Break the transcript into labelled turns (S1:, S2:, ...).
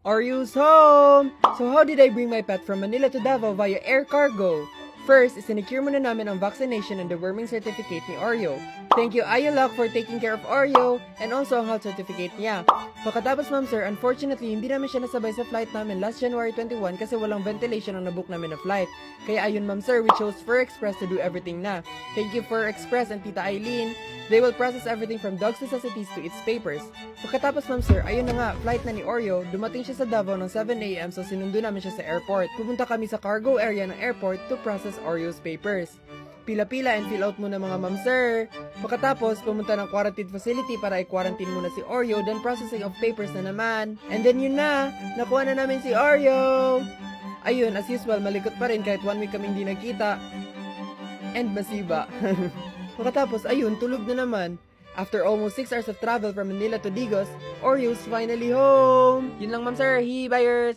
S1: Oreo's home! So how did I bring my pet from Manila to Davao via air cargo? First, isinecure muna namin ang vaccination and deworming certificate ni Oreo. Thank you, Ayalak, for taking care of Oreo and also ang health certificate niya. Pagkatapos, ma'am sir, unfortunately, hindi namin siya nasabay sa flight namin last January 21 kasi walang ventilation ang nabook namin na flight. Kaya ayun, ma'am sir, we chose Fur Express to do everything na. Thank you, Fur Express and Tita Eileen. They will process everything from dog's necessities to its papers. Pagkatapos, ma'am sir, ayun na nga, flight na ni Oreo, dumating siya sa Davao ng 7 a.m. so sinundo namin siya sa airport. Pupunta kami sa cargo area ng airport to process Oreo's papers. Pila-pila and fill out muna mga ma'am sir. Pagkatapos, pumunta ng quarantine facility para i-quarantine muna si Oreo, then processing of papers na naman. And then yun na, nakuha na namin si Oreo! Ayun, as usual, malikot pa rin kahit 1 week kami hindi nagkita. And masiba. Pagkatapos, ayun, tulog na naman. After almost 6 hours of travel from Manila to Digos, Oreo's finally home! Yun lang ma'am sir, buyers!